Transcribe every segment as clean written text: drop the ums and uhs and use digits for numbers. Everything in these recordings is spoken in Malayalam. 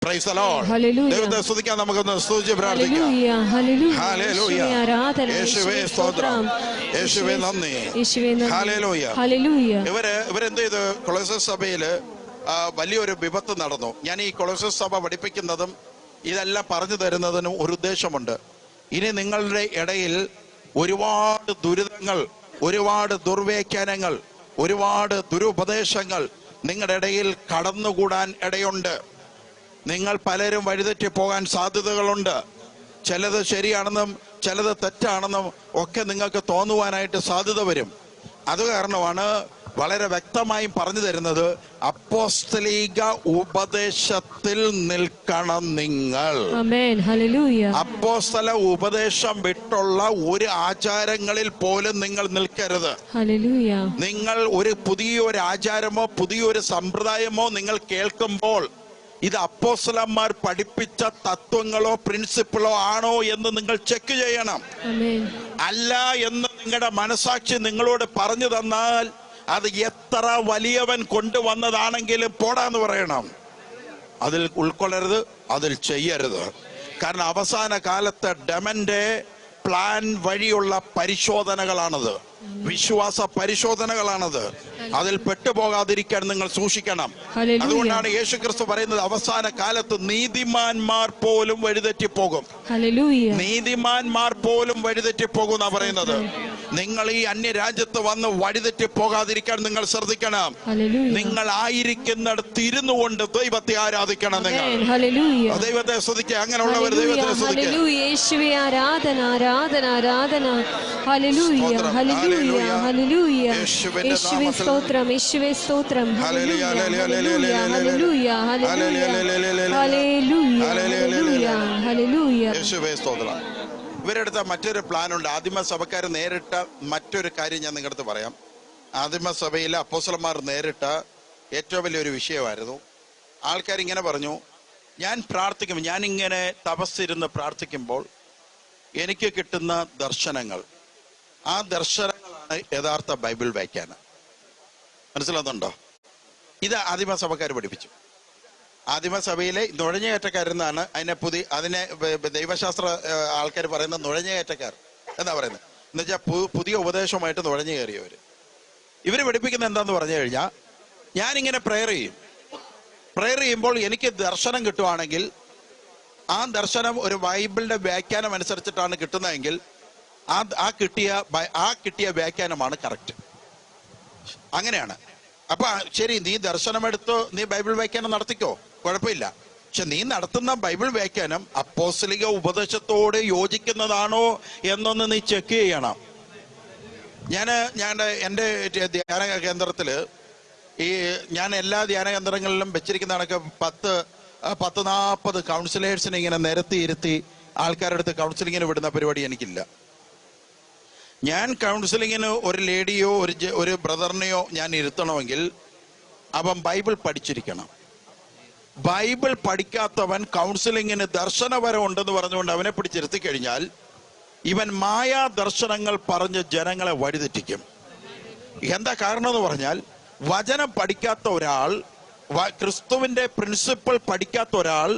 Praise the Lord. ദൈവത്തെ സ്തുതിക്കാൻ നമുക്കൊന്ന് സ്തുതിച്ച് പ്രാർത്ഥിക്കാം. ഹല്ലേലൂയ. യേശുവേ സ്തോത്രം, യേശുവേ നന്ദി. ഹല്ലേലൂയ. ഇവരെന്ത് ചെയ്തു? കൊളോസ്സേ സഭയില് വലിയൊരു വിപത്ത് നടന്നു. ഞാൻ ഈ കൊളോസ്സേ സഭ പഠിപ്പിക്കുന്നതും ഇതെല്ലാം പറഞ്ഞു തരുന്നതിനും ഒരു ഉദ്ദേശമുണ്ട്. ഇനി നിങ്ങളുടെ ഇടയിൽ ഒരുപാട് ദുരിതങ്ങൾ, ഒരുപാട് ദുർവ്യാഖ്യാനങ്ങൾ, ഒരുപാട് ദുരുപദേശങ്ങൾ നിങ്ങളുടെ ഇടയിൽ കടന്നുകൂടാൻ ഇടയുണ്ട്. നിങ്ങൾ പലരും വഴിതെറ്റി പോകാൻ സാധ്യതകളുണ്ട്. ചിലത് ശരിയാണെന്നും ചിലത് തെറ്റാണെന്നും ഒക്കെ നിങ്ങൾക്ക് തോന്നുവാനായിട്ട് സാധ്യത വരും. അത് കാരണമാണ് വളരെ വ്യക്തമായും പറഞ്ഞു തരുന്നത്, അപ്പോസ്തലിക ഉപദേശത്തിൽ നിൽക്കണം നിങ്ങൾ. അപ്പോസ്തല ഉപദേശം വിട്ടുള്ള ഒരു ആചാരങ്ങളിൽ പോലും നിങ്ങൾ നിൽക്കരുത്. നിങ്ങൾ പുതിയൊരു ആചാരമോ പുതിയൊരു സമ്പ്രദായമോ നിങ്ങൾ കേൾക്കുമ്പോൾ ഇത് അപ്പോസ്തലന്മാർ പഠിപ്പിച്ച തത്വങ്ങളോ പ്രിൻസിപ്പിളോ ആണോ എന്ന് നിങ്ങൾ ചെക്ക് ചെയ്യണം. അല്ല എന്ന് നിങ്ങളുടെ മനസാക്ഷി നിങ്ങളോട് പറഞ്ഞു തന്നാൽ അത് എത്ര വലിയവൻ കൊണ്ടുവന്നതാണെങ്കിലും പോടാന്ന് പറയണം. അതിൽ ഉൾക്കൊള്ളരുത്, അതിൽ ചെയ്യരുത്. കാരണം അവസാന കാലത്തെ ഡെമന്റെ പ്ലാൻ വഴിയുള്ള പരിശോധനകളാണത്, വിശ്വാസ പരിശോധനകളാണത്. അതിൽ പെട്ടുപോകാതിരിക്കാൻ നിങ്ങൾ സൂക്ഷിക്കണം. അതുകൊണ്ടാണ് യേശുക്രിസ്തു പറയുന്നത്, അവസാന കാലത്ത് നീതിമാന്മാർ പോലും വഴിതെറ്റിപ്പോകും. നീതിമാന്മാർ പോലും വഴിതെറ്റിപ്പോകും എന്നാ പറയുന്നത്. നിങ്ങൾ ഈ അന്യരാജ്യത്ത് വന്ന് വഴിതെറ്റി പോകാതിരിക്കാൻ നിങ്ങൾ ശ്രദ്ധിക്കണം. നിങ്ങൾ ആയിരിക്കുന്നിടത്ത് ഇരുന്നു കൊണ്ട് ദൈവത്തെ ആരാധിക്കണം. നിങ്ങൾ ദൈവത്തെ സ്തുതിക്കുക. അങ്ങനെയുള്ളവർ ദൈവത്തെ സ്തുതിക്കുക. ഇവരെടുത്ത മറ്റൊരു പ്ലാനുണ്ട്. ആദിമസഭക്കാർ നേരിട്ട മറ്റൊരു കാര്യം ഞാൻ നിങ്ങളുടെ അടുത്ത് പറയാം. ആദിമസഭയിലെ അപ്പോസ്തലന്മാർ നേരിട്ട ഏറ്റവും വലിയൊരു വിഷയമായിരുന്നു. ആൾക്കാരിങ്ങനെ പറഞ്ഞു, ഞാൻ പ്രാർത്ഥിക്കും, ഞാനിങ്ങനെ തപസ്സിരുന്ന് പ്രാർത്ഥിക്കുമ്പോൾ എനിക്ക് കിട്ടുന്ന ദർശനങ്ങൾ, ആ ദർശനങ്ങളാണ് യഥാർത്ഥ ബൈബിൾ വ്യാഖ്യാനം. മനസ്സിലാകുന്നുണ്ടോ? ഇത് ആദിമസഭക്കാർ പഠിപ്പിച്ചു. ആദിമസഭയിലെ നുഴഞ്ഞുകയറ്റക്കാരെന്നാണ് അതിനെ ദൈവശാസ്ത്ര ആൾക്കാർ പറയുന്ന നുഴഞ്ഞുകയറ്റക്കാർ എന്നാ പറയുന്നത്. എന്നുവെച്ചാൽ പുതിയ ഉപദേശമായിട്ട് നുഴഞ്ഞു കയറിയവര്. ഇവര് പഠിപ്പിക്കുന്ന എന്താന്ന് പറഞ്ഞു കഴിഞ്ഞാൽ, ഞാനിങ്ങനെ പ്രെയർ ചെയ്യുമ്പോൾ എനിക്ക് ദർശനം കിട്ടുവാണെങ്കിൽ ആ ദർശനം ഒരു ബൈബിളിന്റെ വ്യാഖ്യാനം അനുസരിച്ചിട്ടാണ് കിട്ടുന്നതെങ്കിൽ ആ കിട്ടിയ വ്യാഖ്യാനമാണ് കറക്റ്റ്. അങ്ങനെയാണ്. അപ്പൊ ശരി, നീ ദർശനമെടുത്തോ, നീ ബൈബിൾ വ്യാഖ്യാനം നടത്തിക്കോ, കുഴപ്പമില്ല. പക്ഷെ നീ നടത്തുന്ന ബൈബിൾ വ്യാഖ്യാനം അപ്പോസ്തലിക ഉപദേശത്തോട് യോജിക്കുന്നതാണോ എന്നൊന്ന് നീ ചെക്ക് ചെയ്യണം. എൻ്റെ ധ്യാന കേന്ദ്രത്തില് ഞാൻ എല്ലാ ധ്യാന കേന്ദ്രങ്ങളിലും വെച്ചിരിക്കുന്ന കണക്ക് 10-40 കൗൺസിലേഴ്സിനെ ഇങ്ങനെ നിരത്തി ആൾക്കാരുടെ അടുത്ത് കൗൺസിലിങ്ങിന് വിടുന്ന പരിപാടി എനിക്കില്ല. ഞാൻ കൗൺസിലിങ്ങിന് ഒരു ലേഡിയോ ഒരു ബ്രദറിനെയോ ഞാൻ ഇരുത്തണമെങ്കിൽ അവൻ ബൈബിൾ പഠിച്ചിരിക്കണം. ബൈബിൾ പഠിക്കാത്തവൻ കൗൺസിലിങ്ങിന് ദർശനപരം ഉണ്ടെന്ന് പറഞ്ഞുകൊണ്ട് അവനെ പിടിച്ചിരുത്തി കഴിഞ്ഞാൽ ഇവൻ മായാ ദർശനങ്ങൾ പറഞ്ഞ് ജനങ്ങളെ വഴിതെറ്റിക്കും. എന്താ കാരണം എന്ന് പറഞ്ഞാൽ, വചനം പഠിക്കാത്ത ഒരാൾ, ക്രിസ്തുവിന്റെ പ്രിൻസിപ്പിൾ പഠിക്കാത്ത ഒരാൾ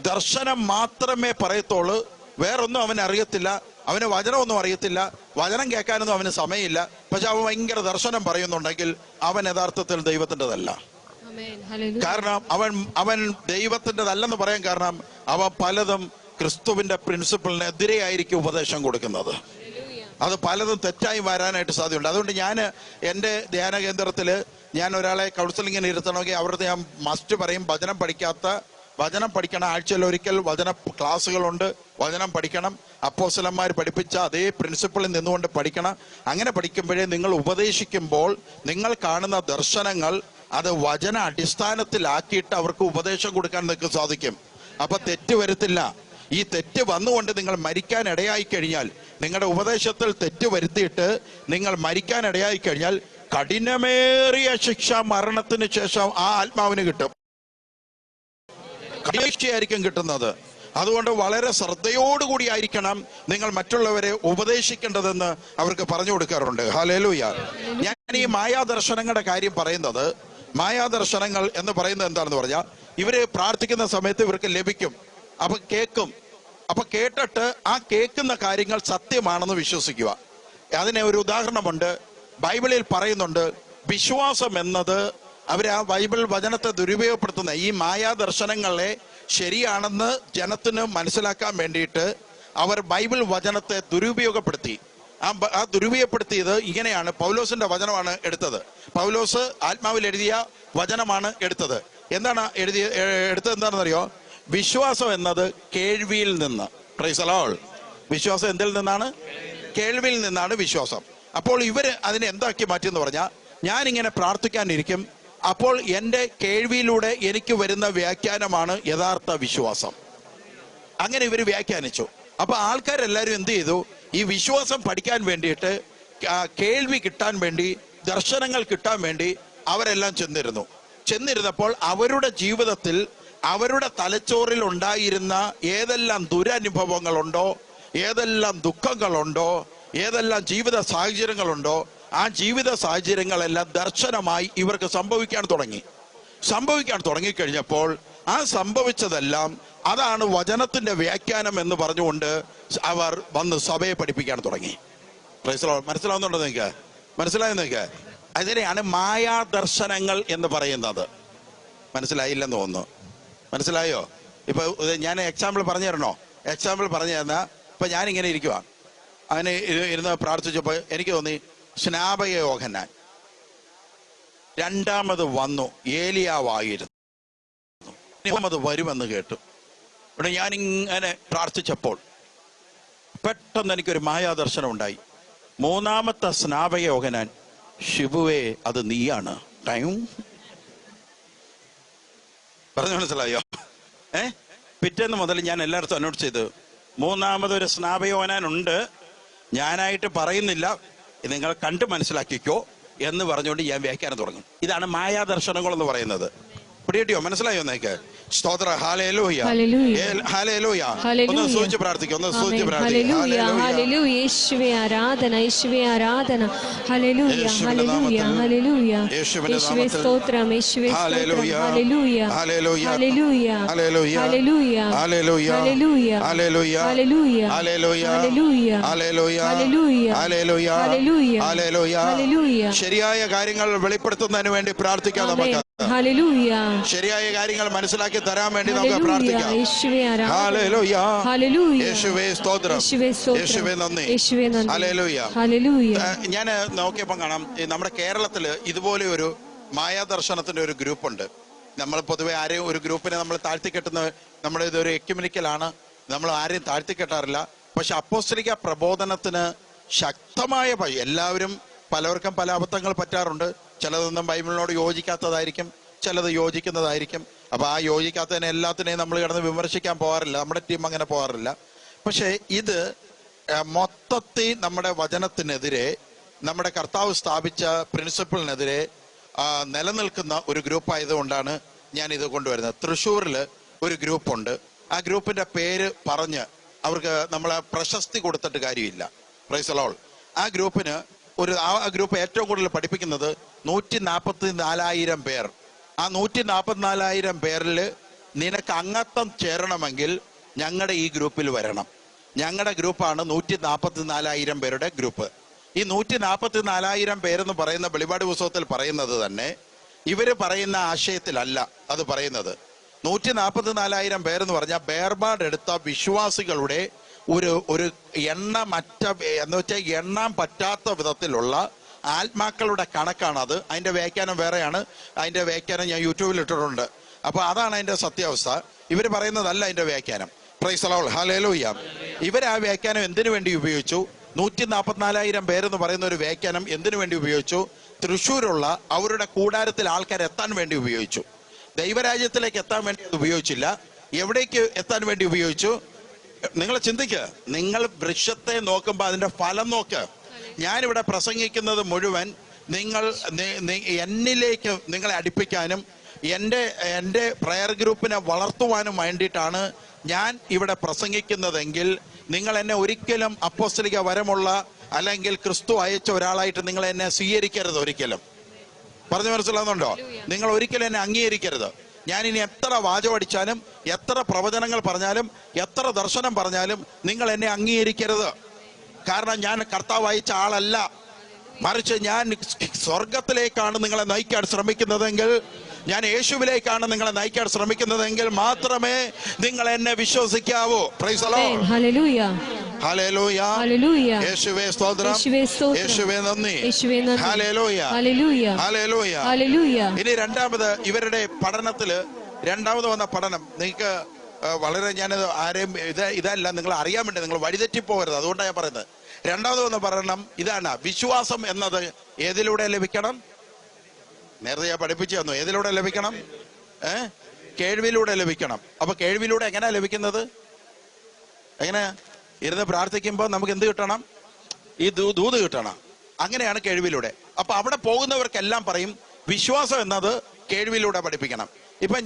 ദർശനം മാത്രമേ പറയത്തുള്ളൂ. വേറൊന്നും അവന് അറിയത്തില്ല, അവന് വചനമൊന്നും അറിയത്തില്ല, വചനം കേൾക്കാനൊന്നും അവന് സമയമില്ല. പക്ഷെ അവൻ ഭയങ്കര ദർശനം പറയുന്നുണ്ടെങ്കിൽ അവൻ യഥാർത്ഥത്തിൽ ദൈവത്തിൻ്റെതല്ല. കാരണം അവൻ ദൈവത്തിൻ്റെതല്ലെന്ന് പറയാൻ കാരണം അവൻ പലതും ക്രിസ്തുവിന്റെ പ്രിൻസിപ്പിളിനെതിരെയായിരിക്കും ഉപദേശം കൊടുക്കുന്നത്. അത് പലതും തെറ്റായി വരാനായിട്ട് സാധ്യതയുണ്ട്. അതുകൊണ്ട് ഞാൻ എൻ്റെ ധ്യാന കേന്ദ്രത്തിൽ ഞാൻ ഒരാളെ കൗൺസിലിങ്ങിന് ഇരുത്തണമെങ്കിൽ അവരുടെ ഞാൻ മസ്റ്റ് പറയും, വചനം പഠിക്കണം. ആഴ്ചയിൽ ഒരിക്കൽ വചന ക്ലാസ്സുകളുണ്ട്, വചനം പഠിക്കണം. അപ്പോസ്തലന്മാർ പഠിപ്പിച്ച അതേ പ്രിൻസിപ്പിളിൽ നിന്നുകൊണ്ട് പഠിക്കണം. അങ്ങനെ പഠിക്കുമ്പോഴേ നിങ്ങൾ ഉപദേശിക്കുമ്പോൾ നിങ്ങൾ കാണുന്ന ദർശനങ്ങൾ അത് വചന അടിസ്ഥാനത്തിലാക്കിയിട്ട് അവർക്ക് ഉപദേശം കൊടുക്കാൻ നിങ്ങൾക്ക് സാധിക്കും. അപ്പൊ തെറ്റ് വരത്തില്ല. ഈ തെറ്റ് വന്നുകൊണ്ട് നിങ്ങൾ മരിക്കാൻ ഇടയായി കഴിഞ്ഞാൽ, നിങ്ങളുടെ ഉപദേശത്തിൽ തെറ്റ് വരുത്തിയിട്ട് നിങ്ങൾ മരിക്കാൻ ഇടയായി കഴിഞ്ഞാൽ കഠിനമേറിയ ശിക്ഷ മരണത്തിന് ശേഷം ആ ആത്മാവിന് കിട്ടും. ശിക്ഷയായിരിക്കും കിട്ടുന്നത്. അതുകൊണ്ട് വളരെ ശ്രദ്ധയോടുകൂടി ആയിരിക്കണം നിങ്ങൾ മറ്റുള്ളവരെ ഉപദേശിക്കേണ്ടതെന്ന് അവർക്ക് പറഞ്ഞു കൊടുക്കാറുണ്ട്. ഹല്ലേലൂയ. ഞാൻ ഈ മായാദർശനങ്ങളുടെ കാര്യം പറയുന്നത്, മായാദർശനങ്ങൾ എന്ന് പറയുന്നത് എന്താണെന്ന് പറഞ്ഞാൽ, ഇവര് പ്രാർത്ഥിക്കുന്ന സമയത്ത് ഇവർക്ക് ലഭിക്കും. അപ്പൊ കേൾക്കും. അപ്പൊ കേട്ടിട്ട് ആ കേൾക്കുന്ന കാര്യങ്ങൾ സത്യമാണെന്ന് വിശ്വസിക്കുക. അതിന് ഒരു ഉദാഹരണമുണ്ട്. ബൈബിളിൽ പറയുന്നുണ്ട്, വിശ്വാസം എന്നത് അവർ ആ ബൈബിൾ വചനത്തെ ദുരുപയോഗപ്പെടുത്തുന്ന ഈ മായാദർശനങ്ങളെ ശരിയാണെന്ന് ജനത്തിന് മനസ്സിലാക്കാൻ വേണ്ടിയിട്ട് അവർ ബൈബിൾ വചനത്തെ ദുരുപയോഗപ്പെടുത്തി. ആ ദുരുപയോഗപ്പെടുത്തിയത് ഇങ്ങനെയാണ്. പൗലോസിന്റെ വചനമാണ് എടുത്തത്. പൗലോസ് ആത്മാവിൽ എഴുതിയ വചനമാണ് എടുത്തത്. എന്താണ് എടുത്തത് എന്താണെന്നറിയോ? വിശ്വാസം എന്നത് കേൾവിയിൽ നിന്ന്. Price the Lord. വിശ്വാസം എന്തിൽ നിന്നാണ്? കേൾവിയിൽ നിന്നാണ് വിശ്വാസം. അപ്പോൾ ഇവര് അതിനെ എന്താക്കി മാറ്റിയെന്ന് പറഞ്ഞാൽ, ഞാനിങ്ങനെ പ്രാർത്ഥിക്കാനിരിക്കും, അപ്പോൾ എൻ്റെ കേൾവിയിലൂടെ എനിക്ക് വരുന്ന വ്യാഖ്യാനമാണ് യഥാർത്ഥ വിശ്വാസം. അങ്ങനെ ഇവർ വ്യാഖ്യാനിച്ചു. അപ്പൊ ആൾക്കാരെല്ലാവരും എന്ത് ചെയ്തു? ഈ വിശ്വാസം പഠിക്കാൻ വേണ്ടിയിട്ട്, കേൾവി കിട്ടാൻ വേണ്ടി, ദർശനങ്ങൾ കിട്ടാൻ വേണ്ടി അവരെല്ലാം ചെന്നിരുന്നപ്പോൾ അവരുടെ ജീവിതത്തിൽ, അവരുടെ തലച്ചോറിൽ ഉണ്ടായിരുന്ന ഏതെല്ലാം ദുരനുഭവങ്ങളുണ്ടോ, ഏതെല്ലാം ദുഃഖങ്ങളുണ്ടോ, ഏതെല്ലാം ജീവിത സാഹചര്യങ്ങളുണ്ടോ, ആ ജീവിത സാഹചര്യങ്ങളെല്ലാം ദർശനമായി ഇവർക്ക് സംഭവിക്കാൻ തുടങ്ങിക്കഴിഞ്ഞപ്പോൾ ആ സംഭവിച്ചതെല്ലാം അതാണ് വചനത്തിന്റെ വ്യാഖ്യാനം എന്ന് പറഞ്ഞുകൊണ്ട് അവർ വന്ന് സഭയെ പഠിപ്പിക്കാൻ തുടങ്ങി. മനസ്സിലാവുന്നുണ്ടോ നിങ്ങൾക്ക്? മനസ്സിലായോ നിങ്ങൾക്ക്? അതിനെയാണ് മായാദർശനങ്ങൾ എന്ന് പറയുന്നത്. മനസ്സിലായില്ലെന്ന് തോന്നുന്നു. മനസ്സിലായോ? ഇപ്പൊ ഞാൻ എക്സാമ്പിൾ പറഞ്ഞു തരണോ? എക്സാമ്പിൾ പറഞ്ഞു തന്നാ, ഇപ്പൊ ഞാനിങ്ങനെ ഇരിക്കുവാ, അങ്ങനെ ഇരുന്ന് പ്രാർത്ഥിച്ചപ്പോ എനിക്ക് തോന്നി സ്നാപക യോഹന്നാൻ രണ്ടാമത് വന്നു, ഏലിയാവായിരുന്നു, അത് വരുമെന്ന് കേട്ടു. ഇവിടെ ഞാനിങ്ങനെ പ്രാർത്ഥിച്ചപ്പോൾ പെട്ടെന്ന് എനിക്കൊരു മായാദർശനം ഉണ്ടായി. മൂന്നാമത്തെ സ്നാപക യോഹന്നാൻ, ഷിബുവേ അത് നീയാണ്. പറഞ്ഞു മനസ്സിലായോ? പിറ്റേന്ന് മുതൽ ഞാൻ എല്ലായിടത്തും അനൗൺസ് ചെയ്ത്, മൂന്നാമതൊരു സ്നാപക യോഹന്നാൻ ഉണ്ട്, ഞാനായിട്ട് പറയുന്നില്ല, നിങ്ങൾ കണ്ട് മനസ്സിലാക്കിക്കോ എന്ന് പറഞ്ഞുകൊണ്ട് ഞാൻ വ്യാഖ്യാനം തുടങ്ങും. ഇതാണ് മായാദർശനങ്ങൾ എന്ന് പറയുന്നത്. പിടികിട്ടിയോ? മനസ്സിലായോ നിങ്ങൾക്ക്? സ്തോത്ര. Hallelujah, hallelujah. ഒന്ന് സൂചിച്ച് പ്രാർത്ഥിക്കും, ഒന്ന് സൂചിച്ച് പ്രാർത്ഥിക്കും. യേശുവേ ആരാധന, യേശുവേ ആരാധന. Hallelujah, hallelujah, hallelujah. യേശുവേ സ്തോത്രം, യേശുവേ സ്തോത്രം. Hallelujah, hallelujah, hallelujah, hallelujah, hallelujah, hallelujah, hallelujah, hallelujah, hallelujah, hallelujah, hallelujah, hallelujah, hallelujah, hallelujah. Hallelujah. ശരിയായ കാര്യങ്ങൾ വെളിപ്പെടുത്തുന്നതിന് വേണ്ടി പ്രാർത്ഥിക്കാം. നമുക്ക് ഹല്ലേലൂയ, ശരിയായ കാര്യങ്ങൾ മനസ്സിലാക്കി തരാൻ വേണ്ടി നമുക്ക് പ്രാർത്ഥിക്കാം. Hallelujah, hallelujah. യേശുവേ സ്തോത്രം, യേശുവേ നന്ദി, ഹല്ലേലൂയ, ഹല്ലേലൂയ. ഞാൻ നോക്കിയപ്പോൾ കാണാം, നമ്മുടെ കേരളത്തില് ഇതുപോലെ ഒരു മായാദർശനത്തിന്റെ ഒരു ഗ്രൂപ്പുണ്ട്. നമ്മൾ പൊതുവെ ആരെയും ഒരു ഗ്രൂപ്പിനെ നമ്മൾ താഴ്ത്തിക്കെട്ടുന്ന, നമ്മുടെ ഇതൊരു എക്യുമെനിക്കലാണ്, നമ്മൾ ആരെയും താഴ്ത്തിക്കെട്ടാറില്ല. പക്ഷെ അപ്പോസ്തലിക പ്രബോധനത്തിന് ശക്തമായ എല്ലാവരും, പലർക്കും പല അബദ്ധങ്ങൾ പറ്റാറുണ്ട്. ചിലതൊന്നും ബൈബിളിനോട് യോജിക്കാത്തതായിരിക്കും, ചിലത് യോജിക്കുന്നതായിരിക്കും. അപ്പൊ ആ യോജിക്കാത്തതിനെ എല്ലാത്തിനെയും നമ്മൾ കിടന്ന് വിമർശിക്കാൻ പോകാറില്ല, നമ്മുടെ ടീം അങ്ങനെ പോകാറില്ല. പക്ഷെ ഇത് മൊത്തത്തിൽ നമ്മുടെ വചനത്തിനെതിരെ, നമ്മുടെ കർത്താവ് സ്ഥാപിച്ച പ്രിൻസിപ്പിളിനെതിരെ നിലനിൽക്കുന്ന ഒരു ഗ്രൂപ്പ് ആയതുകൊണ്ടാണ് ഞാൻ ഇത് കൊണ്ടുവരുന്നത്. തൃശ്ശൂരിൽ ഒരു ഗ്രൂപ്പുണ്ട്. ആ ഗ്രൂപ്പിന്റെ പേര് പറഞ്ഞ് അവർക്ക് നമ്മളെ പ്രശസ്തി കൊടുത്തിട്ട് കാര്യമില്ല. Price the Lord. ആ ഗ്രൂപ്പിന് ആ ഗ്രൂപ്പ് ഏറ്റവും കൂടുതൽ പഠിപ്പിക്കുന്നത് 144,000 പേർ. ആ 144,000 പേരിൽ നിനക്ക് അംഗത്വം ചേരണമെങ്കിൽ ഞങ്ങളുടെ ഈ ഗ്രൂപ്പിൽ വരണം. ഞങ്ങളുടെ ഗ്രൂപ്പാണ് 144,000 പേരുടെ ഗ്രൂപ്പ്. ഈ 144,000 പേരെന്ന് പറയുന്ന വെളിപാട് പുസ്തകത്തിൽ പറയുന്നത് തന്നെ ഇവര് പറയുന്ന ആശയത്തിലല്ല അത് പറയുന്നത്. 144,000 പേരെന്ന് പറഞ്ഞാൽ വേർപാടെടുത്ത വിശ്വാസികളുടെ ഒരു എണ്ണമറ്റ എന്ന് വെച്ചാൽ എണ്ണാൻ പറ്റാത്ത വിധത്തിലുള്ള ആത്മാക്കളുടെ കണക്കാണത്. അതിന്റെ വ്യാഖ്യാനം വേറെയാണ്. അതിന്റെ വ്യാഖ്യാനം ഞാൻ യൂട്യൂബിൽ ഇട്ടിട്ടുണ്ട്. അപ്പൊ അതാണ് അതിന്റെ സത്യാവസ്ഥ. ഇവർ പറയുന്നതല്ല അതിന്റെ വ്യാഖ്യാനം. Price the Lord, hallelujah. ഇവർ ആ വ്യാഖ്യാനം എന്തിനു വേണ്ടി ഉപയോഗിച്ചു? 144,000 പേരെന്ന് പറയുന്ന ഒരു വ്യാഖ്യാനം എന്തിനു വേണ്ടി ഉപയോഗിച്ചു? തൃശ്ശൂരുള്ള അവരുടെ കൂടാരത്തിൽ ആൾക്കാർ എത്താൻ വേണ്ടി ഉപയോഗിച്ചു. ദൈവരാജ്യത്തിലേക്ക് എത്താൻ വേണ്ടി അത് ഉപയോഗിച്ചില്ല. എവിടേക്ക് എത്താൻ വേണ്ടി ഉപയോഗിച്ചു? നിങ്ങൾ ചിന്തിക്കുക. നിങ്ങൾ വൃക്ഷത്തെ നോക്കുമ്പോൾ അതിന്റെ ഫലം നോക്ക്. ഞാനിവിടെ പ്രസംഗിക്കുന്നത് മുഴുവൻ എന്നിലേക്ക് നിങ്ങളെ അടുപ്പിക്കാനും എൻ്റെ പ്രയർ ഗ്രൂപ്പിനെ വളർത്തുവാനും വേണ്ടിയിട്ടാണ് ഞാൻ ഇവിടെ പ്രസംഗിക്കുന്നതെങ്കിൽ നിങ്ങൾ എന്നെ ഒരിക്കലും അപ്പോസ്തലിക വരമുള്ള അല്ലെങ്കിൽ ക്രിസ്തു അയച്ച ഒരാളായിട്ട് നിങ്ങൾ എന്നെ സ്വീകരിക്കരുത്. ഒരിക്കലും. പറഞ്ഞു മനസ്സിലാവുന്നുണ്ടോ? നിങ്ങൾ ഒരിക്കലും എന്നെ അംഗീകരിക്കരുത്. ഞാൻ ഇനി എത്ര വാചകം അടിച്ചാലും, എത്ര പ്രവചനങ്ങൾ പറഞ്ഞാലും, എത്ര ദർശനം പറഞ്ഞാലും നിങ്ങൾ എന്നെ അംഗീകരിക്കരുത്. കാരണം ഞാൻ കർത്താവ് അയച്ച ആളല്ല. മറിച്ച് ഞാൻ സ്വർഗത്തിലേക്കാണ് നിങ്ങളെ നയിക്കാൻ ശ്രമിക്കുന്നതെങ്കിൽ, ഞാൻ യേശുവിലേക്കാണ് നിങ്ങളെ നയിക്കാൻ ശ്രമിക്കുന്നതെങ്കിൽ മാത്രമേ നിങ്ങൾ എന്നെ വിശ്വസിക്കാവൂ. Praise the Lord. Hallelujah. Hallelujah. Hallelujah. യേശുവേ സ്തോത്രം. യേശുവേ നന്ദി. ഹല്ലേലൂയ. ഹല്ലേലൂയ. ഹല്ലേലൂയ. ഹല്ലേലൂയ. ഇനി രണ്ടാമത് ഇവരുടെ പഠനത്തില് രണ്ടാമത് വന്ന പഠനം നിങ്ങൾക്ക് വളരെ, ഞാനത് ആരെയും ഇതല്ല, നിങ്ങൾ അറിയാൻ വേണ്ടി, നിങ്ങൾ വഴിതെറ്റിപ്പോകരുത്, അതുകൊണ്ടാണ് ഞാൻ പറയുന്നത്. രണ്ടാമത് വന്ന പഠനം ഇതാണ്: വിശ്വാസം എന്നത് ഏതിലൂടെ ലഭിക്കണം? നേരത്തെ ഞാൻ പഠിപ്പിച്ചു തന്നു. ഏതിലൂടെ ലഭിക്കണം? കേൾവിയിലൂടെ ലഭിക്കണം. അപ്പൊ കേൾവിയിലൂടെ എങ്ങനെയാ ലഭിക്കുന്നത്? എങ്ങനെയാ? ഇരുന്ന് പ്രാർത്ഥിക്കുമ്പോൾ നമുക്ക് എന്ത് കിട്ടണം? ഈ ദൂത് കിട്ടണം. അങ്ങനെയാണ് കേൾവിയിലൂടെ. അപ്പൊ അവിടെ പോകുന്നവർക്കെല്ലാം പറയും വിശ്വാസം എന്നത് കേൾവിയിലൂടെ പഠിപ്പിക്കണം. ഇപ്പൊ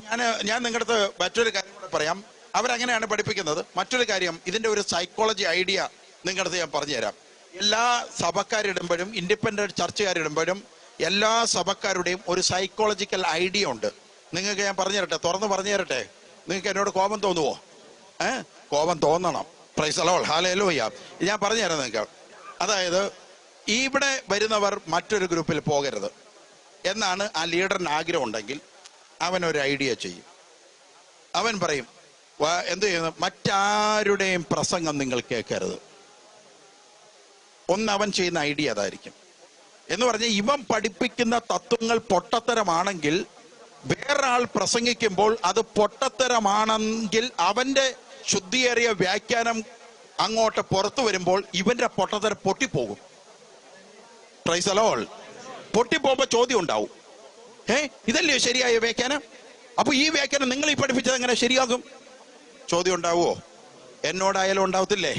ഞാൻ നിങ്ങളുടെ അടുത്ത് മറ്റൊരു കാര്യം കൂടെ പറയാം. അവരങ്ങനെയാണ് പഠിപ്പിക്കുന്നത്. മറ്റൊരു കാര്യം, ഇതിന്റെ ഒരു സൈക്കോളജി ഐഡിയ നിങ്ങളുടെ അടുത്ത് ഞാൻ പറഞ്ഞുതരാം. എല്ലാ സഭക്കാരിടുമ്പോഴും, ഇൻഡിപെൻഡന്റ് ചർച്ചുകാരിടുമ്പോഴും എല്ലാ സഭക്കാരുടെയും ഒരു സൈക്കോളജിക്കൽ ഐഡിയ ഉണ്ട്. നിങ്ങൾക്ക് ഞാൻ പറഞ്ഞു തരട്ടെ, തുറന്ന് പറഞ്ഞു തരട്ടെ. നിങ്ങൾക്ക് എന്നോട് കോപം തോന്നുവോ? കോപം തോന്നണം. Price the Lord. ഹല്ലേലൂയ. ഞാൻ പറഞ്ഞു തരാം നിങ്ങൾക്ക്. അതായത് ഇവിടെ വരുന്നവർ മറ്റൊരു ഗ്രൂപ്പിൽ പോകരുത് എന്നാണ് ആ ലീഡറിന് ആഗ്രഹം ഉണ്ടെങ്കിൽ അവനൊരു ഐഡിയ ചെയ്യും. അവൻ പറയും, എന്ത് ചെയ്യുന്നു? മറ്റാരുടെയും പ്രസംഗം നിങ്ങൾ കേൾക്കരുത്. ഒന്ന് അവൻ ചെയ്യുന്ന ഐഡിയ അതായിരിക്കും. എന്ന് പറഞ്ഞാൽ ഇവൻ പഠിപ്പിക്കുന്ന തത്വങ്ങൾ പൊട്ടത്തരമാണെങ്കിൽ വേറൊരാൾ പ്രസംഗിക്കുമ്പോൾ അത് പൊട്ടത്തരമാണെങ്കിൽ അവന്റെ ശുദ്ധിയേറിയ വ്യാഖ്യാനം അങ്ങോട്ട് പുറത്തു വരുമ്പോൾ ഇവന്റെ പൊട്ടത്തരം പൊട്ടിപ്പോകും. Praise the lord. പൊട്ടിപ്പോകുമ്പോ ചോദ്യം ഉണ്ടാവും, ഇതല്ലേ ശരിയായ വ്യാഖ്യാനം? അപ്പൊ ഈ വ്യാഖ്യാനം നിങ്ങൾ ഈ പഠിപ്പിച്ചത് എങ്ങനെ ശരിയാകും? ചോദ്യം ഉണ്ടാവുമോ? എന്നോടായാലും ഉണ്ടാവത്തില്ലേ?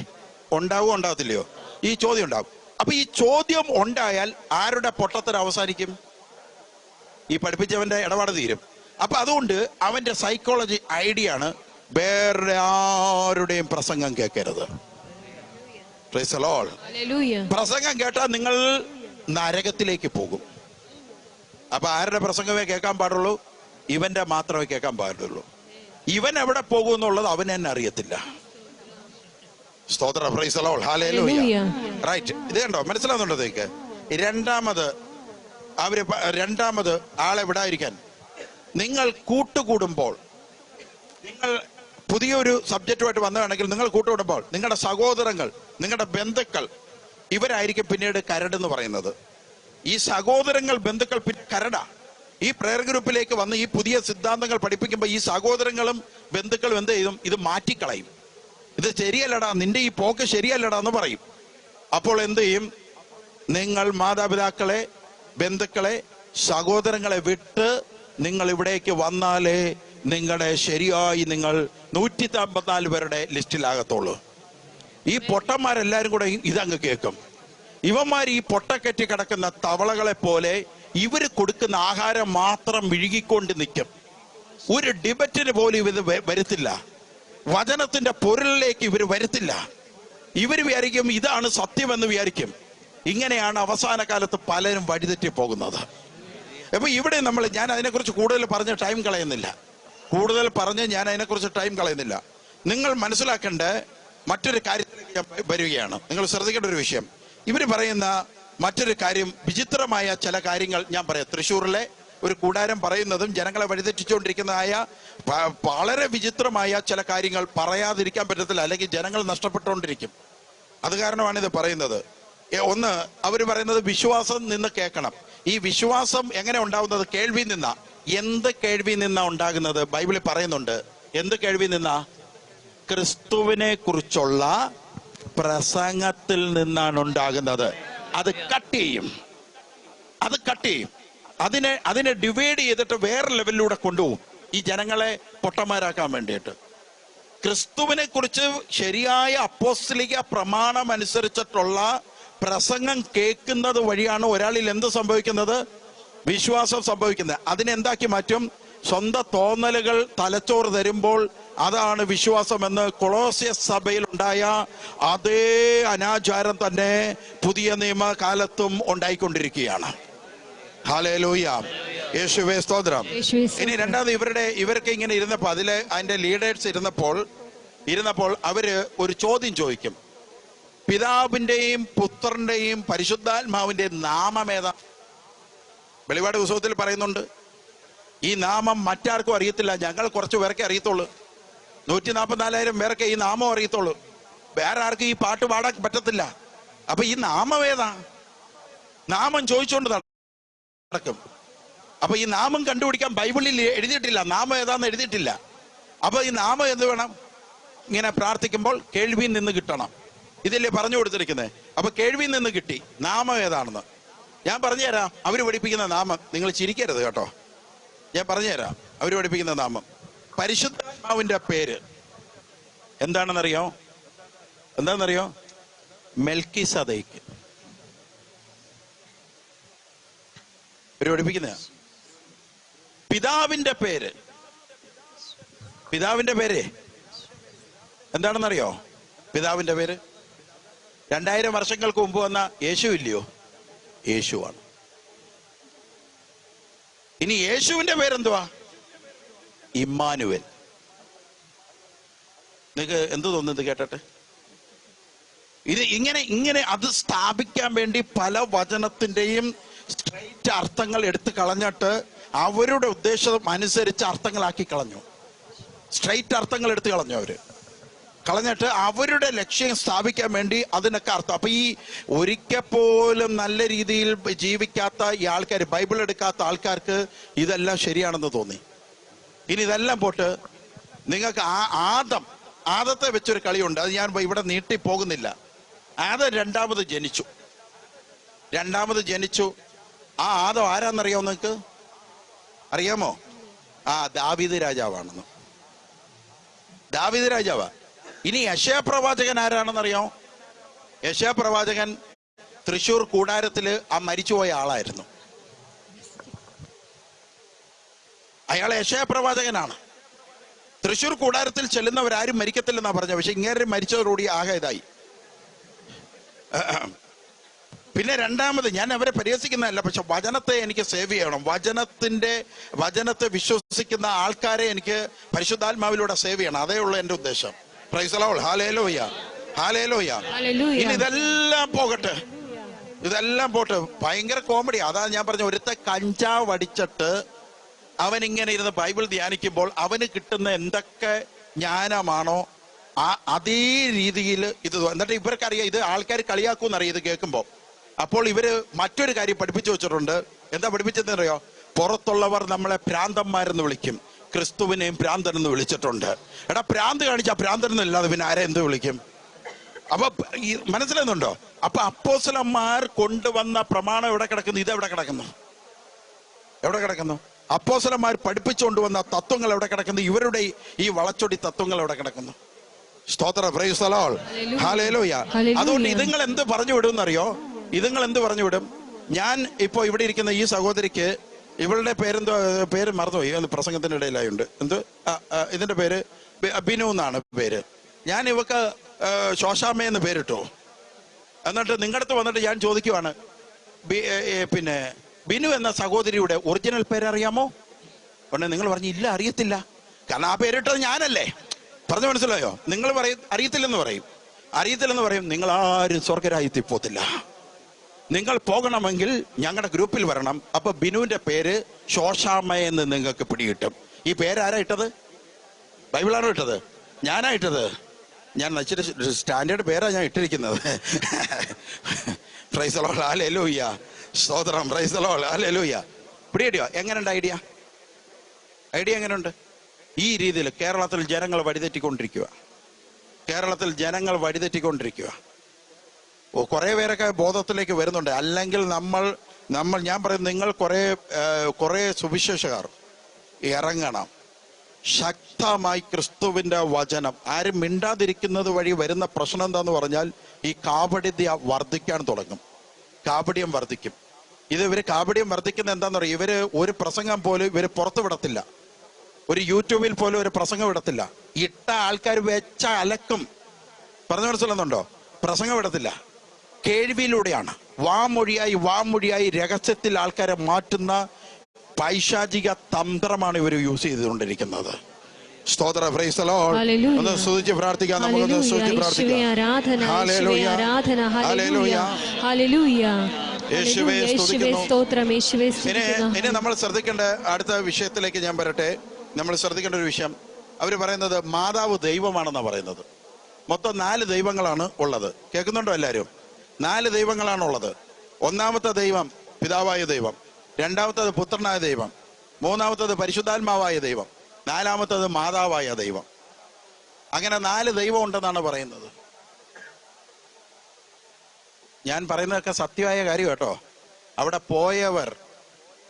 ഉണ്ടാവത്തില്ലയോ? ഈ ചോദ്യം ഉണ്ടാവും. അപ്പൊ ഈ ചോദ്യം ഉണ്ടായാൽ ആരുടെ പൊട്ടത്തരം അവസാനിക്കും? ഈ പഠിപ്പിച്ചവന്റെ ഇടപാട് തീരും. അപ്പൊ അതുകൊണ്ട് അവന്റെ സൈക്കോളജി ഐഡിയ ആണ് വേറെ ആരുടെയും പ്രസംഗം കേൾക്കരുത്. Price the Lord. പ്രസംഗം കേട്ടാൽ നിങ്ങൾ നരകത്തിലേക്ക് പോകും. അപ്പൊ ആരുടെ പ്രസംഗമേ കേൾക്കാൻ പാടുള്ളൂ? ഇവന്റെ മാത്രമേ കേൾക്കാൻ പാടുള്ളൂ. ഇവൻ എവിടെ പോകും എന്നുള്ളത് അവൻ തന്നെ അറിയത്തില്ല. സ്തോത്രം. Praise the Lord. Hallelujah. Right. ഇത് കണ്ടോ? മനസ്സിലാവുന്നുണ്ടോ നിങ്ങൾക്ക്? രണ്ടാമത് ആളെ വിടാതിരിക്കാൻ നിങ്ങൾ കൂട്ടുകൂടുമ്പോൾ, നിങ്ങൾ പുതിയൊരു സബ്ജക്റ്റുമായിട്ട് വന്നതാണെങ്കിൽ നിങ്ങൾ കൂട്ടുകൂടുമ്പോൾ നിങ്ങളുടെ സഹോദരങ്ങൾ, നിങ്ങളുടെ ബന്ധുക്കൾ, ഇവരായിരിക്കും പിന്നീട് കരടെന്ന് പറയുന്നത്. ഈ സഹോദരങ്ങൾ, ബന്ധുക്കൾ പിന്നെ കരടാ. ഈ പ്രയർ ഗ്രൂപ്പിലേക്ക് വന്ന് ഈ പുതിയ സിദ്ധാന്തങ്ങൾ പഠിപ്പിക്കുമ്പോൾ ഈ സഹോദരങ്ങളും ബന്ധുക്കളും എന്ത് ചെയ്യും? ഇത് മാറ്റിക്കളയും. ഇത് ശരിയല്ലടാ, നിന്റെ ഈ പോക്ക് ശരിയല്ലടാ എന്ന് പറയും. അപ്പോൾ എന്ത് ചെയ്യും? നിങ്ങൾ മാതാപിതാക്കളെ, ബന്ധുക്കളെ, സഹോദരങ്ങളെ വിട്ട് നിങ്ങൾ ഇവിടേക്ക് വന്നാലേ നിങ്ങളുടെ ശരിയായി നിങ്ങൾ 154 പേരുടെ ലിസ്റ്റിലാകത്തുള്ളൂ. ഈ പൊട്ടന്മാരെല്ലാരും കൂടെ ഇതങ്ങ് കേൾക്കും. ഇവന്മാർ ഈ പൊട്ടക്കെറ്റി കിടക്കുന്ന തവളകളെ പോലെ ഇവര് കൊടുക്കുന്ന ആഹാരം മാത്രം വിഴുകിക്കൊണ്ട് നിൽക്കും. ഒരു ഡിബറ്റിന് പോലും ഇവര് വരുത്തില്ല. വചനത്തിന്റെ പൊരുളിലേക്ക് ഇവർ വരുത്തില്ല. ഇവർ വിചാരിക്കും ഇതാണ് സത്യമെന്ന് വിചാരിക്കും. ഇങ്ങനെയാണ് അവസാന കാലത്ത് പലരും വഴിതെറ്റി പോകുന്നത്. അപ്പൊ ഇവിടെ ഞാൻ അതിനെക്കുറിച്ച് കൂടുതൽ പറഞ്ഞ് ടൈം കളയുന്നില്ല. നിങ്ങൾ മനസ്സിലാക്കേണ്ട മറ്റൊരു കാര്യത്തിലേക്ക് ഞാൻ വരികയാണ്. നിങ്ങൾ ശ്രദ്ധിക്കേണ്ട ഒരു വിഷയം. ഇവർ പറയുന്ന മറ്റൊരു കാര്യം, വിചിത്രമായ ചില കാര്യങ്ങൾ ഞാൻ പറയാം. തൃശ്ശൂരിലെ ഒരു കൂടാരം പറയുന്നതും ജനങ്ങളെ വഴിതെറ്റിച്ചുകൊണ്ടിരിക്കുന്നതായ വളരെ വിചിത്രമായ ചില കാര്യങ്ങൾ പറയാതിരിക്കാൻ പറ്റത്തില്ല, അല്ലെങ്കിൽ ജനങ്ങൾ നഷ്ടപ്പെട്ടുകൊണ്ടിരിക്കും. അത് കാരണമാണ് ഇത് പറയുന്നത്. ഒന്ന്, അവർ പറയുന്നത് വിശ്വാസം നിന്ന് കേൾക്കണം. ഈ വിശ്വാസം എങ്ങനെ ഉണ്ടാവുന്നത്? കേൾവി നിന്നാ. എന്ത് കേൾവി നിന്നാ ഉണ്ടാകുന്നത്? ബൈബിളിൽ പറയുന്നുണ്ട്. എന്ത് കേൾവി നിന്നാ? ക്രിസ്തുവിനെ കുറിച്ചുള്ള പ്രസംഗത്തിൽ നിന്നാണ് ഉണ്ടാകുന്നത്. അത് കട്ട് ചെയ്യും. അതിനെ ഡിവൈഡ് ചെയ്തിട്ട് വേറെ ലെവലിലൂടെ കൊണ്ടുപോകും, ഈ ജനങ്ങളെ പൊട്ടന്മാരാക്കാൻ വേണ്ടിയിട്ട്. ക്രിസ്തുവിനെ കുറിച്ച് ശരിയായ അപ്പോസ്തലിക പ്രമാണം അനുസരിച്ചിട്ടുള്ള പ്രസംഗം കേൾക്കുന്നത് വഴിയാണ് ഒരാളിൽ എന്ത് സംഭവിക്കുന്നത്? വിശ്വാസം സംഭവിക്കുന്നത്. അതിനെന്താക്കി മാറ്റും? സ്വന്തം തോന്നലുകൾ തലച്ചോറ് തരുമ്പോൾ അതാണ് വിശ്വാസം എന്ന് കൊളോസ്യസ് സഭയിൽ ഉണ്ടായ അതേ അനാചാരം തന്നെ പുതിയ നിയമകാലത്തും ഉണ്ടായിക്കൊണ്ടിരിക്കുകയാണ്. ഹല്ലേലൂയ. യേശുവേ സ്തോത്രം. യേശുവേ ഇനി സ്തോത്രം. രണ്ടാമത് ഇവർക്ക് ഇങ്ങനെ ഇരുന്നപ്പോൾ അതിന്റെ ലീഡേഴ്സ് ഇരുന്നപ്പോൾ അവര് ഒരു ചോദ്യം ചോദിക്കും. പിതാവിന്റെയും പുത്രന്റെയും പരിശുദ്ധാത്മാവിന്റെയും നാമം ഏതാ? വെളിപാട് പുസ്തകത്തിൽ പറയുന്നുണ്ട്, ഈ നാമം മറ്റാർക്കും അറിയത്തില്ല, ഞങ്ങൾ കുറച്ച് പേർക്കേ അറിയത്തുള്ളൂ. 144,000 പേർക്ക് ഈ നാമം അറിയത്തുള്ളൂ, വേറെ ആർക്കും ഈ പാട്ട് പാടാൻ പറ്റത്തില്ല. അപ്പൊ ഈ നാമം ഏതാ? നാമം ചോദിച്ചുകൊണ്ട് നടക്കും. അപ്പൊ ഈ നാമം കണ്ടുപിടിക്കാൻ ബൈബിളിൽ എഴുതിയിട്ടില്ല, നാമം ഏതാന്ന് എഴുതിയിട്ടില്ല. അപ്പൊ ഈ നാമം എന്ത് വേണം? ഇങ്ങനെ പ്രാർത്ഥിക്കുമ്പോൾ കേൾവിയിൽ നിന്ന് കിട്ടണം. ഇതില്ലേ പറഞ്ഞു കൊടുത്തിരിക്കുന്നത്. അപ്പൊ കേൾവിയിൽ നിന്ന് കിട്ടി നാമം ഏതാണെന്ന്. ഞാൻ പറഞ്ഞുതരാം അവര് പഠിപ്പിക്കുന്ന നാമം. നിങ്ങൾ ചിരിക്കരുത് കേട്ടോ, ഞാൻ പറഞ്ഞുതരാം അവര് പഠിപ്പിക്കുന്ന നാമം. പരിശുദ്ധാത്മാവിന്റെ പേര് എന്താണെന്നറിയോ? മെൽക്കിസദേക്ക്. അവര് പഠിപ്പിക്കുന്ന പിതാവിന്റെ പേര് എന്താണെന്നറിയോ? പിതാവിന്റെ പേര് 2000 വർഷങ്ങൾക്ക് മുമ്പ് വന്ന യേശു ഇല്ലയോ? യേശുവാണ്. ഇനി യേശുവിന്റെ പേരെന്തുവാ? ഇമ്മാനുവേൽ. നിങ്ങൾക്ക് എന്ത് തോന്നുന്നത് കേട്ടിട്ട്? ഇത് ഇങ്ങനെ അത് സ്ഥാപിക്കാൻ വേണ്ടി പല വചനത്തിന്റെയും സ്ട്രൈറ്റ് അർത്ഥങ്ങൾ എടുത്തു കളഞ്ഞിട്ട് അവരുടെ ഉദ്ദേശം അനുസരിച്ച് അർത്ഥങ്ങളാക്കി കളഞ്ഞു. സ്ട്രൈറ്റ് അർത്ഥങ്ങൾ എടുത്തു കളഞ്ഞു കളഞ്ഞിട്ട് അവരുടെ ലക്ഷ്യം സ്ഥാപിക്കാൻ വേണ്ടി അതിനൊക്കെ അർത്ഥം. അപ്പൊ ഈ ഒരിക്കൽ പോലും നല്ല രീതിയിൽ ജീവിക്കാത്ത ഈ ആൾക്കാർ, ബൈബിൾ എടുക്കാത്ത ആൾക്കാർക്ക് ഇതെല്ലാം ശരിയാണെന്ന് തോന്നി. ഇനി ഇതെല്ലാം പോട്ട് നിങ്ങൾക്ക് ആദത്തെ വെച്ചൊരു കളിയുണ്ട്, അത് ഞാൻ ഇവിടെ നീട്ടി പോകുന്നില്ല. ആദം രണ്ടാമത് ജനിച്ചു. ആ ആദം ആരാന്നറിയാമോ? നിങ്ങൾക്ക് അറിയാമോ? ദാവീദ് രാജാവാണെന്ന്. ദാവീദ് രാജാവാ. ഇനി യെശയ്യാ പ്രവാചകൻ ആരാണെന്നറിയാമോ? യെശയ്യാ പ്രവാചകൻ തൃശ്ശൂർ കൂടാരത്തില് ആ മരിച്ചുപോയ ആളായിരുന്നു. അയാൾ യെശയ്യാ പ്രവാചകനാണ്. തൃശ്ശൂർ കൂടാരത്തിൽ ചെല്ലുന്നവരാരും മരിക്കത്തില്ലെന്നാ പറഞ്ഞ, പക്ഷെ ഇങ്ങനെ മരിച്ചതോടുകൂടി ആകെ ഇതായി. പിന്നെ രണ്ടാമത്, ഞാൻ അവരെ പരിഹസിക്കുന്നതല്ല, പക്ഷെ വചനത്തെ എനിക്ക് സേവ് ചെയ്യണം. വചനത്തെ വിശ്വസിക്കുന്ന ആൾക്കാരെ എനിക്ക് പരിശുദ്ധാത്മാവിലൂടെ സേവ് ചെയ്യണം. അതേ ഉള്ളൂ എന്റെ ഉദ്ദേശം. Price the Lord. Hallelujah, hallelujah. ഇനി ഇതെല്ലാം പോകട്ടെ, പോട്ടെ. ഭയങ്കര കോമഡി. അതാ ഞാൻ പറഞ്ഞ, ഒരുത്ത കഞ്ചാവ് അടിച്ചിട്ട് അവൻ ഇങ്ങനെ ഇരുന്ന് ബൈബിൾ ധ്യാനിക്കുമ്പോൾ അവന് കിട്ടുന്ന എന്തൊക്കെ ജ്ഞാനമാണോ അതേ രീതിയിൽ ഇത്. എന്നിട്ട് ഇവർക്കറിയാം ഇത് ആൾക്കാർ കളിയാക്കൂന്നറിയാം ഇത് കേൾക്കുമ്പോൾ. അപ്പോൾ ഇവര് മറ്റൊരു കാര്യം പഠിപ്പിച്ചു വെച്ചിട്ടുണ്ട്. എന്താ പഠിപ്പിച്ചതെന്നറിയോ? പുറത്തുള്ളവർ നമ്മളെ ഭ്രാന്തന്മാരെന്ന് വിളിക്കും, ക്രിസ്തുവിനെയും ഭ്രാന്തൻ എന്ന് വിളിച്ചിട്ടുണ്ട്. എടാ, ഭ്രാന്ത് കാണിച്ചാ ഭ്രാന്തൻ എന്നല്ലാതെ പിന്നെ ആരെ എന്ത് വിളിക്കും? അപ്പൊ മനസ്സിലാകുന്നുണ്ടോ? അപ്പൊ അപ്പോസ്തലന്മാർ കൊണ്ടുവന്ന പ്രമാണം എവിടെ കിടക്കുന്നു? ഇതെവിടെ കിടക്കുന്നു? അപ്പോസ്തലന്മാർ പഠിപ്പിച്ചുകൊണ്ടുവന്ന തത്വങ്ങൾ എവിടെ കിടക്കുന്നു? ഇവരുടെ ഈ വളച്ചൊടി തത്വങ്ങൾ എവിടെ കിടക്കുന്നു? സ്തോത്രം, പ്രൈസ് ദി ലോർഡ്, ഹല്ലേലൂയ. അതുകൊണ്ട് ഇതുങ്ങൾ എന്ത് പറഞ്ഞു വിടുമെന്നറിയോ? ഞാൻ ഇപ്പോ ഇവിടെ ഇരിക്കുന്ന ഈ സഹോദരിക്ക്, ഇവളുടെ പേര് മറന്നുപോയി, പ്രസംഗത്തിന്റെ ഇടയിലായുണ്ട്. ഇതിന്റെ പേര് ബിനു എന്നാണ് പേര്. ഞാൻ ഇവക്ക് ശോശാമ്മയെന്ന് പേരിട്ടു. എന്നിട്ട് നിങ്ങളുടെ അടുത്ത് വന്നിട്ട് ഞാൻ ചോദിക്കുവാണ്, പിന്നെ ബിനു എന്ന സഹോദരിയുടെ ഒറിജിനൽ പേരറിയാമോ? ഉടനെ നിങ്ങൾ പറഞ്ഞു ഇല്ല, അറിയത്തില്ല. കാരണം ആ പേരിട്ടത് ഞാനല്ലേ. പറഞ്ഞു മനസ്സിലായോ? നിങ്ങൾ അറിയത്തില്ലെന്ന് പറയും. നിങ്ങൾ ആരും സ്വർഗരാജ്യത്തിൽ പോത്തില്ല. നിങ്ങൾ പോകണമെങ്കിൽ ഞങ്ങളുടെ ഗ്രൂപ്പിൽ വരണം. അപ്പൊ ബിനുവിന്റെ പേര് ശോശാമ്മ എന്ന് നിങ്ങൾക്ക് പിടികിട്ടും. ഈ പേരാരാ ഇട്ടത്? ബൈബിളാണോ ഇട്ടത്? ഞാനാ ഇട്ടത്. ഞാൻ ഇച്ചിരി സ്റ്റാൻഡേർഡ് പേരാ ഞാൻ ഇട്ടിരിക്കുന്നത്. പ്രൈസ് ദി ലോർഡ്, ഹല്ലേലൂയ, സ്തോത്രം, പ്രൈസ് ദി ലോർഡ്, ഹല്ലേലൂയ. പിടികിട്ടിയോ? എങ്ങനെയുണ്ട് ഐഡിയ എങ്ങനെയുണ്ട്? ഈ രീതിയിൽ കേരളത്തിൽ ജനങ്ങൾ വഴിതെറ്റിക്കൊണ്ടിരിക്കുക. കുറെ പേരൊക്കെ ബോധത്തിലേക്ക് വരുന്നുണ്ട്. അല്ലെങ്കിൽ ഞാൻ പറയും, നിങ്ങൾ കുറെ സുവിശേഷകർ ഇറങ്ങണം. ശക്തമായി ക്രിസ്തുവിന്റെ വചനം. ആരും മിണ്ടാതിരിക്കുന്നത് വഴി വരുന്ന പ്രശ്നം എന്താന്ന് പറഞ്ഞാൽ, ഈ കാപട്യം വർദ്ധിക്കും. ഇവര് കാപട്യം വർദ്ധിക്കുന്ന എന്താന്ന് പറയും, ഇവര് ഒരു പ്രസംഗം പോലും ഇവര് പുറത്തു വിടത്തില്ല. ഒരു യൂട്യൂബിൽ പോലും ഒരു പ്രസംഗം വിടത്തില്ല. ഇട്ട ആൾക്കാർ വെച്ച അലക്കും. പറഞ്ഞു മനസ്സിലുന്നുണ്ടോ? പ്രസംഗം വിടത്തില്ല. കേൾവിയിലൂടെയാണ്, വാമൊഴിയായി രഹസ്യത്തിൽ ആൾക്കാരെ മാറ്റുന്ന പൈശാചിക തന്ത്രമാണ് ഇവർ യൂസ് ചെയ്തുകൊണ്ടിരിക്കുന്നത്. സ്തോത്ര, പ്രൈസ് ദി ലോർഡ്. ഹല്ലേലൂയ. ഒന്ന് സ്തുതിച്ച് പ്രാർത്ഥിക്കാം. നമുക്കൊന്ന് ഹല്ലേലൂയ. സ്തുതിച്ച് യേശുവേ പ്രാർത്ഥിക്കാം. ആരാധന, യേശുവേ ഹല്ലേലൂയ. ആരാധന. ഹല്ലേലൂയ. ഹല്ലേലൂയ. ഹല്ലേലൂയ. യേശുവേ യേശുവേ സ്തുതിക്കുന്നു. സ്തോത്രം. യേശുവേ ഇനി സ്തുതിക്കുന്നു. നമ്മൾ ശ്രദ്ധിക്കേണ്ട അടുത്ത വിഷയത്തിലേക്ക് ഞാൻ വരട്ടെ. നമ്മൾ ശ്രദ്ധിക്കേണ്ട ഒരു വിഷയം, അവർ പറയുന്നത് മാതാവ് ദൈവമാണെന്നാണ് പറയുന്നത്. മൊത്തം 4 ദൈവങ്ങളാണ് ഉള്ളത്. കേൾക്കുന്നുണ്ടോ എല്ലാവരും? 4 ദൈവങ്ങളാണ് ഉള്ളത്. ഒന്നാമത്തെ ദൈവം പിതാവായ ദൈവം, രണ്ടാമത്തത് പുത്രനായ ദൈവം, മൂന്നാമത്തത് പരിശുദ്ധാത്മാവായ ദൈവം, നാലാമത്തത് മാതാവായ ദൈവം. അങ്ങനെ 4 ദൈവം ഉണ്ടെന്നാണ് പറയുന്നത്. ഞാൻ പറയുന്നതൊക്കെ സത്യമായ കാര്യം കേട്ടോ. അവിടെ പോയവർ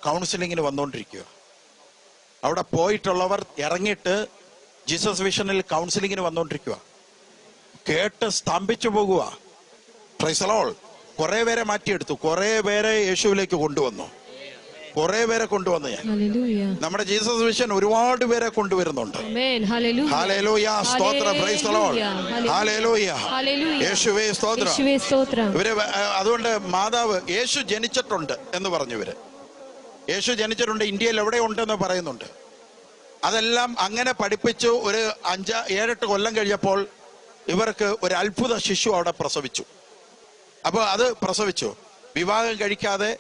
കൗൺസിലിങ്ങിന് വന്നുകൊണ്ടിരിക്കുക. അവിടെ പോയിട്ടുള്ളവർ ഇറങ്ങിയിട്ട് ജീസസ് വിഷനിൽ കൗൺസിലിങ്ങിന് വന്നുകൊണ്ടിരിക്കുക. കേട്ട് സ്തംഭിച്ചു പോകുക. Price the Lord. കുറെ പേരെ മാറ്റിയെടുത്തു, കുറെ പേരെ യേശുവിലേക്ക് കൊണ്ടുവന്നു, കുറെ പേരെ കൊണ്ടുവന്നു. ഞാൻ ഹല്ലേലൂയ. നമ്മുടെ ജീസസ് വിഷൻ ഒരുപാട് പേരെ കൊണ്ടുവരുന്നുണ്ട്. ആമേൻ. ഹല്ലേലൂയ. ഹല്ലേലൂയ. സ്തോത്രം. Praise the Lord. Hallelujah. Hallelujah. യേശുവേ സ്തോത്രം. യേശുവേ സ്തോത്രം. ഇവര് അതുകൊണ്ട് മാതാവ് യേശു ജനിച്ചിട്ടുണ്ട് എന്ന് പറഞ്ഞു. ഇവര് യേശു ജനിച്ചിട്ടുണ്ട്, ഇന്ത്യയിൽ എവിടെ ഉണ്ടെന്ന് പറയുന്നുണ്ട്. അതെല്ലാം അങ്ങനെ പഠിപ്പിച്ചു. ഒരു 5-7 കൊല്ലം കഴിഞ്ഞപ്പോൾ ഇവർക്ക് ഒരു അത്ഭുത ശിശു അവിടെ പ്രസവിച്ചു. അപ്പൊ അത് പ്രസവിച്ചു. വിവാഹം കഴിക്കാതെ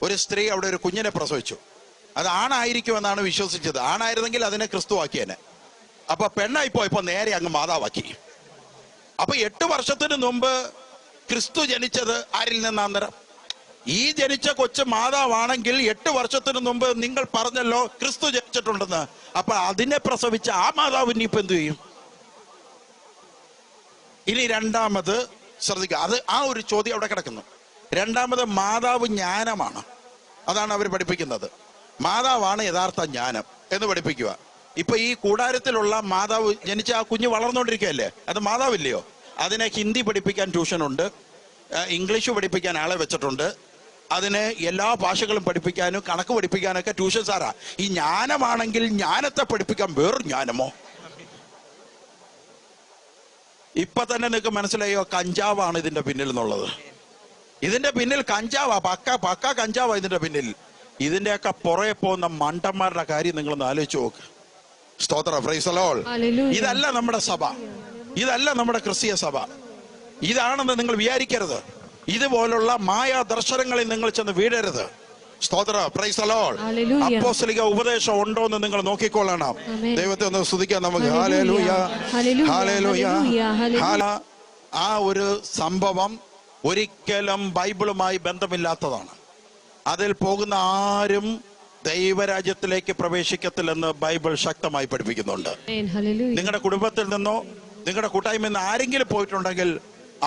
ഒരു സ്ത്രീ അവിടെ ഒരു കുഞ്ഞിനെ പ്രസവിച്ചു. അത് ആണായിരിക്കുമെന്നാണ് വിശ്വസിച്ചത്. ആണായിരുന്നെങ്കിൽ അതിനെ ക്രിസ്തുവാക്കിയേനെ. അപ്പൊ പെണ്ണായി പോയപ്പോ നേരെ അങ്ങ് മാതാവാക്കി. അപ്പൊ 8 വർഷത്തിന് മുമ്പ് ക്രിസ്തു ജനിച്ചത് ആരിൽ നിന്നാന്തരം? ഈ ജനിച്ച കൊച്ചു മാതാവാണെങ്കിൽ 8 വർഷത്തിന് മുമ്പ് നിങ്ങൾ പറഞ്ഞല്ലോ ക്രിസ്തു ജനിച്ചിട്ടുണ്ടെന്ന്. അപ്പൊ അതിനെ പ്രസവിച്ച ആ മാതാവ് ഇനിയിപ്പോ എന്തു ചെയ്യും? ഇനി രണ്ടാമത് ശ്രദ്ധിക്കുക, അത് ആ ഒരു ചോദ്യം അവിടെ കിടക്കുന്നു. രണ്ടാമത് മാതാവ് ജ്ഞാനമാണ്. അതാണ് അവർ പഠിപ്പിക്കുന്നത്. മാതാവാണ് യഥാർത്ഥ ജ്ഞാനം എന്ന് പഠിപ്പിക്കുക. ഇപ്പൊ ഈ കൂടാരത്തിലുള്ള മാതാവ് ജനിച്ച ആ കുഞ്ഞ് വളർന്നുകൊണ്ടിരിക്കുകയല്ലേ, അത് മാതാവില്ലയോ? അതിനെ ഹിന്ദി പഠിപ്പിക്കാൻ ട്യൂഷനുണ്ട്, ഇംഗ്ലീഷ് പഠിപ്പിക്കാൻ ആളെ വെച്ചിട്ടുണ്ട്, അതിനെ എല്ലാ ഭാഷകളും പഠിപ്പിക്കാനും കണക്ക് പഠിപ്പിക്കാനൊക്കെ ട്യൂഷൻ സാറാ. ഈ ജ്ഞാനമാണെങ്കിൽ ജ്ഞാനത്തെ പഠിപ്പിക്കാൻ വേറൊരു ജ്ഞാനമോ? ഇപ്പൊ തന്നെ നിങ്ങൾക്ക് മനസ്സിലായോ കഞ്ചാവാണ് ഇതിന്റെ പിന്നിൽ എന്നുള്ളത്. ഇതിന്റെ പിന്നിൽ കഞ്ചാവാ, പക്ക കഞ്ചാവാ ഇതിന്റെ പിന്നിൽ. ഇതിന്റെയൊക്കെ പുറകെ പോകുന്ന മണ്ടന്മാരുടെ കാര്യം നിങ്ങളൊന്ന് ആലോചിച്ച് നോക്ക്. സ്തോത്ര, പ്രൈസ് ദി ലോർഡ്. ഇതല്ല നമ്മുടെ സഭ, ഇതല്ല നമ്മുടെ ക്രിസ്തീയ സഭ. ഇതാണെന്ന് നിങ്ങൾ വിചാരിക്കരുത്. ഇതുപോലുള്ള മായാ ദർശനങ്ങളിൽ നിങ്ങൾ ചെന്ന് വീഴരുത്. സ്തോത്ര, പ്രൈസ് ദി ലോർഡ്. അപ്പോസ്തലിക ഉപദേശം ഉണ്ടോ എന്ന് നിങ്ങൾ നോക്കിക്കൊള്ളണം. ദൈവത്തെ ഒന്ന് സ്തുതിക്കാം നമുക്ക്. Hallelujah, hallelujah. ആ ഒരു സംഭവം ഒരിക്കലും ബൈബിളുമായി ബന്ധമില്ലാത്തതാണ്. അതിൽ പോകുന്ന ആരും ദൈവരാജ്യത്തിലേക്ക് പ്രവേശിക്കത്തില്ലെന്ന് ബൈബിൾ ശക്തമായി പഠിപ്പിക്കുന്നുണ്ട്. നിങ്ങളുടെ കുടുംബത്തിൽ നിന്നോ നിങ്ങളുടെ കൂട്ടായ്മയിൽ നിന്ന് ആരെങ്കിലും പോയിട്ടുണ്ടെങ്കിൽ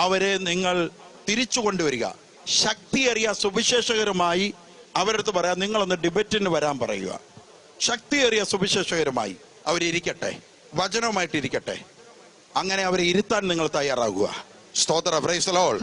അവരെ നിങ്ങൾ തിരിച്ചു കൊണ്ടുവരിക. ശക്തിയേറിയ സുവിശേഷകരുമായി അവരടുത്ത് പറയാം, നിങ്ങളൊന്ന് ഡിബേറ്റിന് വരാൻ പറയുക. ശക്തിയേറിയ സുവിശേഷകരുമായി അവരിയ്ക്കട്ടെ, വചനവുമായിട്ടിരിക്കട്ടെ. അങ്ങനെ അവരെ ഇരുത്താൻ നിങ്ങൾ തയ്യാറാകുക. സ്തോത്ര, പ്രൈസ് ദി ലോർഡ്.